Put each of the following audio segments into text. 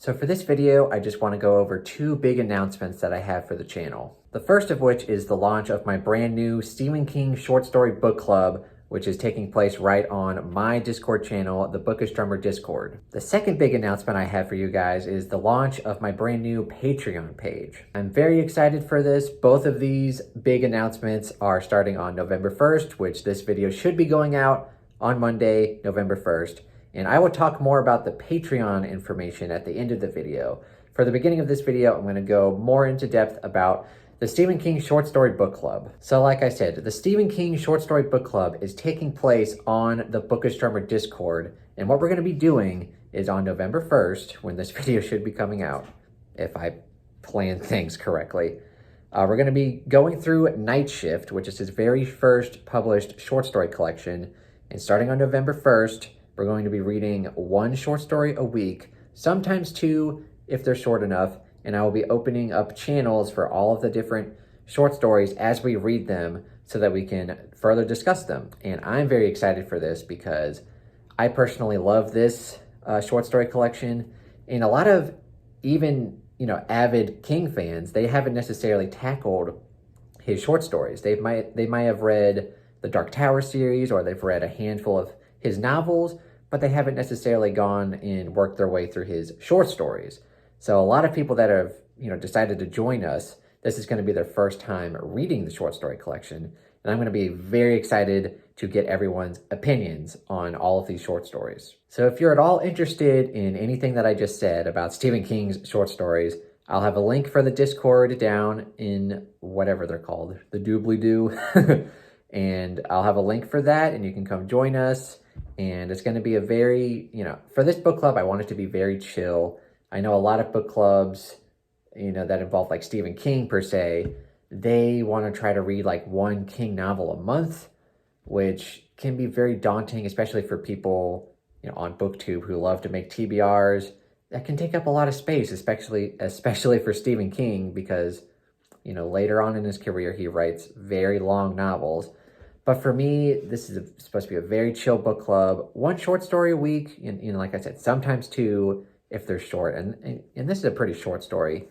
So for this video, I just want to go over two big announcements that I have for the channel. The first of which is the launch of my brand new Stephen King short story book club, which is taking place right on my Discord channel, the Bookish Discord. The second big announcement I have for you guys is the launch of my brand new Patreon page. I'm very excited for this. Both of these big announcements are starting on November 1st, which this video should be going out on Monday, November 1st. And I will talk more about the Patreon information at the end of the video. For the beginning of this video, I'm going to go more into depth about the Stephen King Short Story Book Club. So like I said, the Stephen King Short Story Book Club is taking place on the Bookish Discord. And what we're going to be doing is on November 1st, when this video should be coming out, if I plan things correctly, we're going to be going through Night Shift, which is his very first published short story collection. And starting on November 1st, we're going to be reading one short story a week, sometimes two if they're short enough, and I will be opening up channels for all of the different short stories as we read them so that we can further discuss them. And I'm very excited for this because I personally love this short story collection, and a lot of even, avid King fans, they haven't necessarily tackled his short stories. They might have read the Dark Tower series, or they've read a handful of his novels, but they haven't necessarily gone and worked their way through his short stories. So a lot of people that have, decided to join us, this is going to be their first time reading the short story collection. And I'm going to be very excited to get everyone's opinions on all of these short stories. So if you're at all interested in anything that I just said about Stephen King's short stories, I'll have a link for the Discord down in whatever they're called, the doobly-doo. And I'll have a link for that, and you can come join us. And it's going to be a very, for this book club, I want it to be very chill. I know a lot of book clubs, that involve like Stephen King per se, they want to try to read like one King novel a month, which can be very daunting, especially for people, on BookTube who love to make TBRs. That can take up a lot of space, especially for Stephen King, because, later on in his career, he writes very long novels. But for me, this is supposed to be a very chill book club. One short story a week, like I said, sometimes two if they're short. And this is a pretty short story.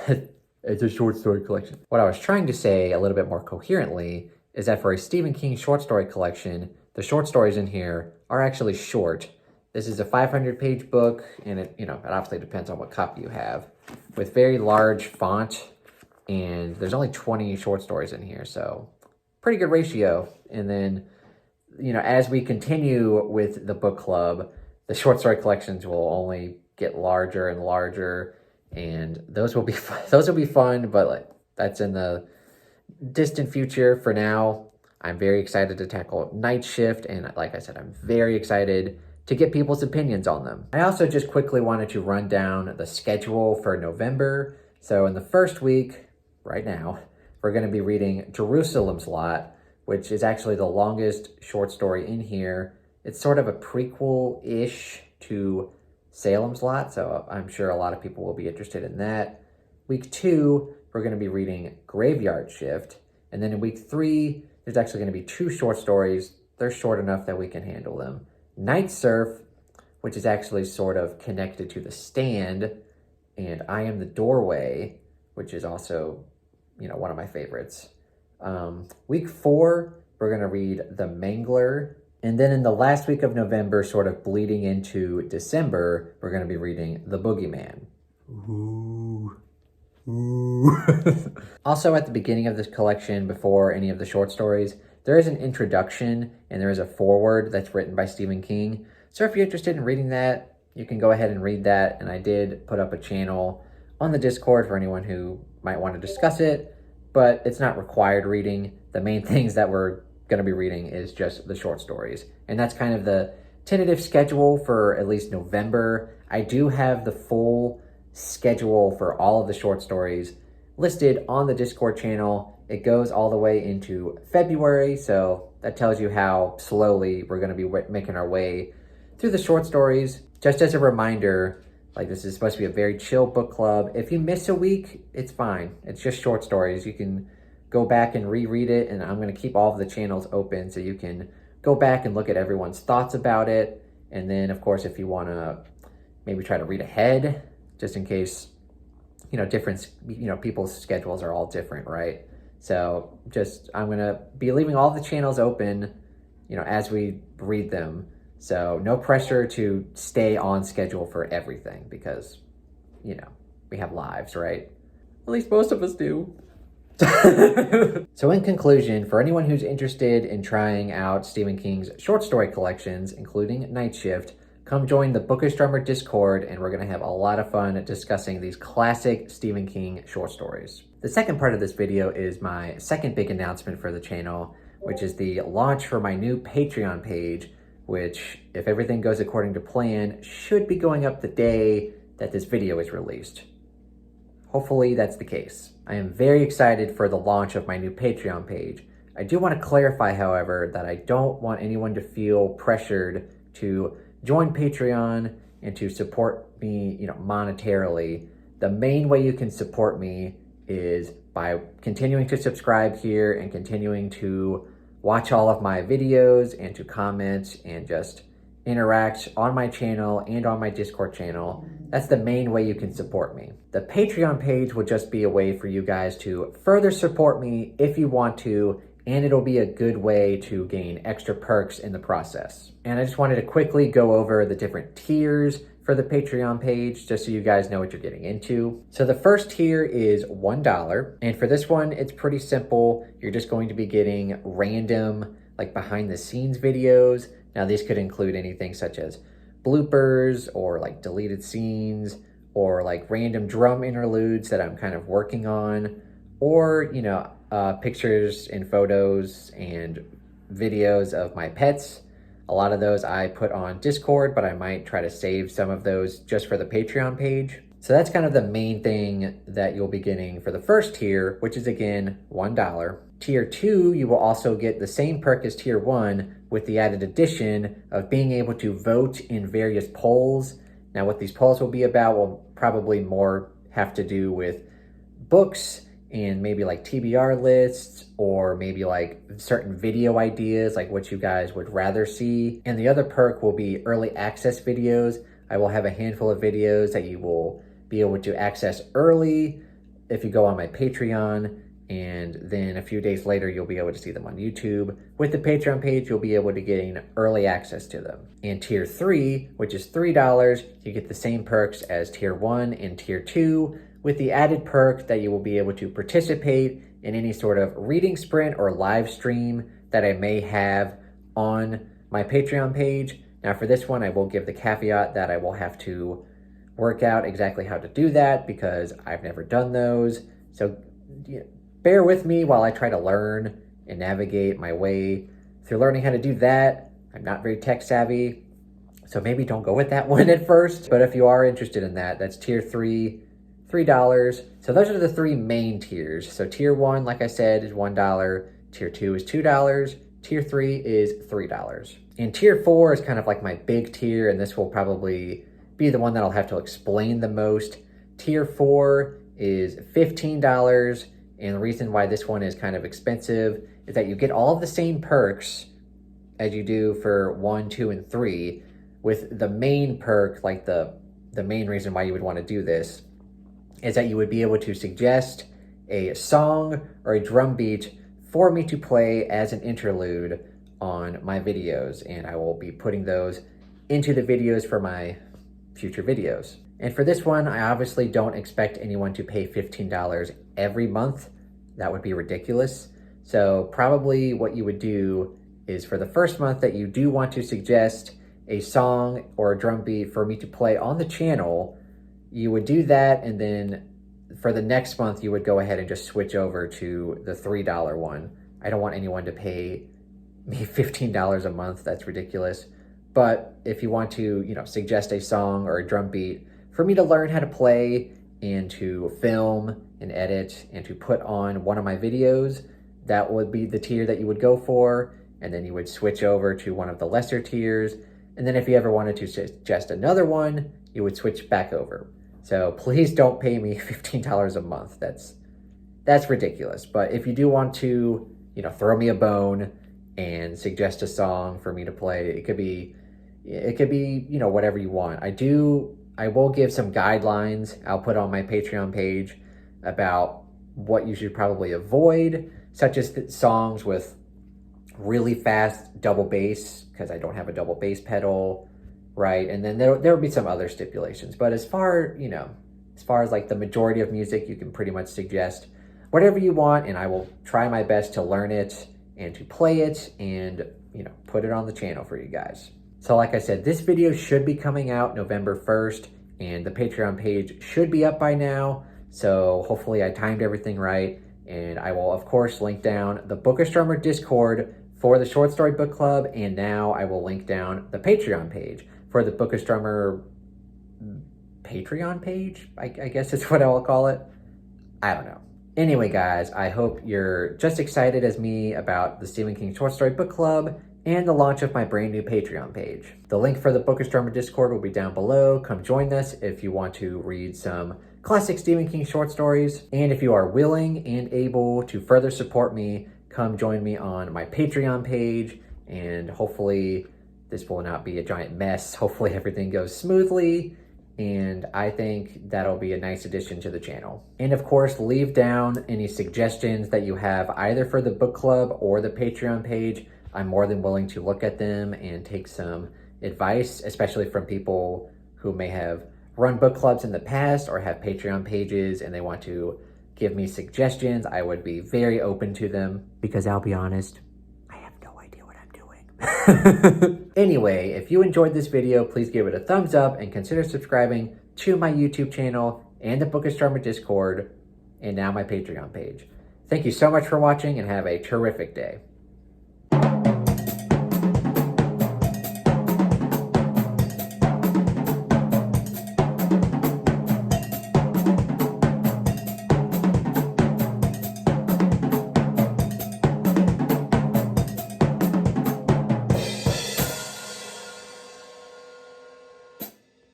It's a short story collection. What I was trying to say a little bit more coherently is that for a Stephen King short story collection, the short stories in here are actually short. This is a 500-page book, and it obviously depends on what copy you have, with very large font, and there's only 20 short stories in here, so pretty good ratio. And then, as we continue with the book club, the short story collections will only get larger and larger, and those will be fun, but that's in the distant future. For now, I'm very excited to tackle Night Shift, and like I said, I'm very excited to get people's opinions on them. I also just quickly wanted to run down the schedule for November. So in the first week, right now, we're going to be reading Jerusalem's Lot, which is actually the longest short story in here. It's sort of a prequel-ish to Salem's Lot, so I'm sure a lot of people will be interested in that. Week 2, we're going to be reading Graveyard Shift. And then in week 3, there's actually going to be 2 short stories. They're short enough that we can handle them. Night Surf, which is actually sort of connected to The Stand, and I Am the Doorway, which is also, one of my favorites. Week 4, we're going to read The Mangler. And then in the last week of November, sort of bleeding into December, we're going to be reading The Bogeyman. Ooh. Ooh. Also, at the beginning of this collection, before any of the short stories, there is an introduction and there is a foreword that's written by Stephen King. So if you're interested in reading that, you can go ahead and read that. And I did put up a channel on the Discord for anyone who might want to discuss it, but it's not required reading. The main things that we're going to be reading is just the short stories. And that's kind of the tentative schedule for at least November. I do have the full schedule for all of the short stories listed on the Discord channel. It goes all the way into February, so that tells you how slowly we're going to be making our way through the short stories. Just as a reminder, this is supposed to be a very chill book club. If you miss a week, it's fine. It's just short stories. You can go back and reread it, and I'm going to keep all of the channels open so you can go back and look at everyone's thoughts about it. And then, of course, if you want to maybe try to read ahead just in case, people's schedules are all different, right? So I'm gonna be leaving all the channels open, as we read them. So no pressure to stay on schedule for everything because, we have lives, right? At least most of us do. So in conclusion, for anyone who's interested in trying out Stephen King's short story collections, including Night Shift, come join the Bookish Drummer Discord, and we're going to have a lot of fun discussing these classic Stephen King short stories. The second part of this video is my second big announcement for the channel, which is the launch for my new Patreon page, which, if everything goes according to plan, should be going up the day that this video is released. Hopefully that's the case. I am very excited for the launch of my new Patreon page. I do want to clarify, however, that I don't want anyone to feel pressured to join Patreon and to support me, monetarily. The main way you can support me is by continuing to subscribe here and continuing to watch all of my videos and to comment and just interact on my channel and on my Discord channel. That's the main way you can support me. The Patreon page will just be a way for you guys to further support me if you want to, and it'll be a good way to gain extra perks in the process. And I just wanted to quickly go over the different tiers for the Patreon page, just so you guys know what you're getting into. So the first tier is $1, and for this one, it's pretty simple. You're just going to be getting random, behind the scenes videos. Now these could include anything such as bloopers or deleted scenes or random drum interludes that I'm kind of working on, or, pictures and photos and videos of my pets. A lot of those I put on Discord, but I might try to save some of those just for the Patreon page. So that's kind of the main thing that you'll be getting for the first tier, which is again, $1. Tier 2, you will also get the same perk as Tier 1 with the added addition of being able to vote in various polls. Now what these polls will be about will probably more have to do with books and maybe TBR lists, or maybe certain video ideas, what you guys would rather see. And the other perk will be early access videos. I will have a handful of videos that you will be able to access early if you go on my Patreon, and then a few days later you'll be able to see them on YouTube. With the Patreon page, you'll be able to gain early access to them. And Tier 3, which is $3, you get the same perks as Tier 1 and Tier 2, with the added perk that you will be able to participate in any sort of reading sprint or live stream that I may have on my Patreon page. Now for this one, I will give the caveat that I will have to work out exactly how to do that because I've never done those. So bear with me while I try to learn and navigate my way through learning how to do that. I'm not very tech savvy, so maybe don't go with that one at first. But if you are interested in that, that's Tier 3, $3. So those are the three main tiers. So Tier 1, like I said, is $1. Tier 2 is $2. Tier 3 is $3. And Tier 4 is kind of my big tier, and this will probably be the one that I'll have to explain the most. Tier 4 is $15, and the reason why this one is kind of expensive is that you get all of the same perks as you do for 1, 2, and 3, with the main perk, the main reason why you would want to do this is that you would be able to suggest a song or a drum beat for me to play as an interlude on my videos, and I will be putting those into the videos for my future videos. And for this one, I obviously don't expect anyone to pay $15 every month. That would be ridiculous. So probably what you would do is for the first month that you do want to suggest a song or a drum beat for me to play on the channel, you would do that, and then for the next month, you would go ahead and just switch over to the $3 one. I don't want anyone to pay me $15 a month. That's ridiculous. But if you want to, suggest a song or a drum beat for me to learn how to play and to film and edit and to put on one of my videos, that would be the tier that you would go for. And then you would switch over to one of the lesser tiers. And then if you ever wanted to suggest another one, you would switch back over. So please don't pay me $15 a month. That's ridiculous. But if you do want to, throw me a bone and suggest a song for me to play, it could be, whatever you want. I I will give some guidelines I'll put on my Patreon page about what you should probably avoid, such as songs with really fast double bass, because I don't have a double bass pedal, right? And then there will be some other stipulations. But as far as like the majority of music, you can pretty much suggest whatever you want, and I will try my best to learn it and to play it and, put it on the channel for you guys. So like I said, this video should be coming out November 1st, and the Patreon page should be up by now. So hopefully I timed everything right. And I will, of course, link down the Bookish Drummer Discord for the Short Story Book Club. And now I will link down the Patreon page for the Bookish Drummer Patreon page, I guess is what I will call it. I don't know. Anyway, guys, I hope you're just excited as me about the Stephen King Short Story Book Club and the launch of my brand new Patreon page. The link for the Bookish Drummer Discord will be down below. Come join us if you want to read some classic Stephen King short stories. And if you are willing and able to further support me, come join me on my Patreon page. And hopefully this will not be a giant mess. Hopefully everything goes smoothly. And I think that'll be a nice addition to the channel. And of course, leave down any suggestions that you have either for the book club or the Patreon page. I'm more than willing to look at them and take some advice, especially from people who may have run book clubs in the past or have Patreon pages and they want to give me suggestions. I would be very open to them, because I'll be honest, I have no idea what I'm doing. Anyway, if you enjoyed this video, please give it a thumbs up and consider subscribing to my YouTube channel and the Bookish Drummer Discord and now my Patreon page. Thank you so much for watching and have a terrific day.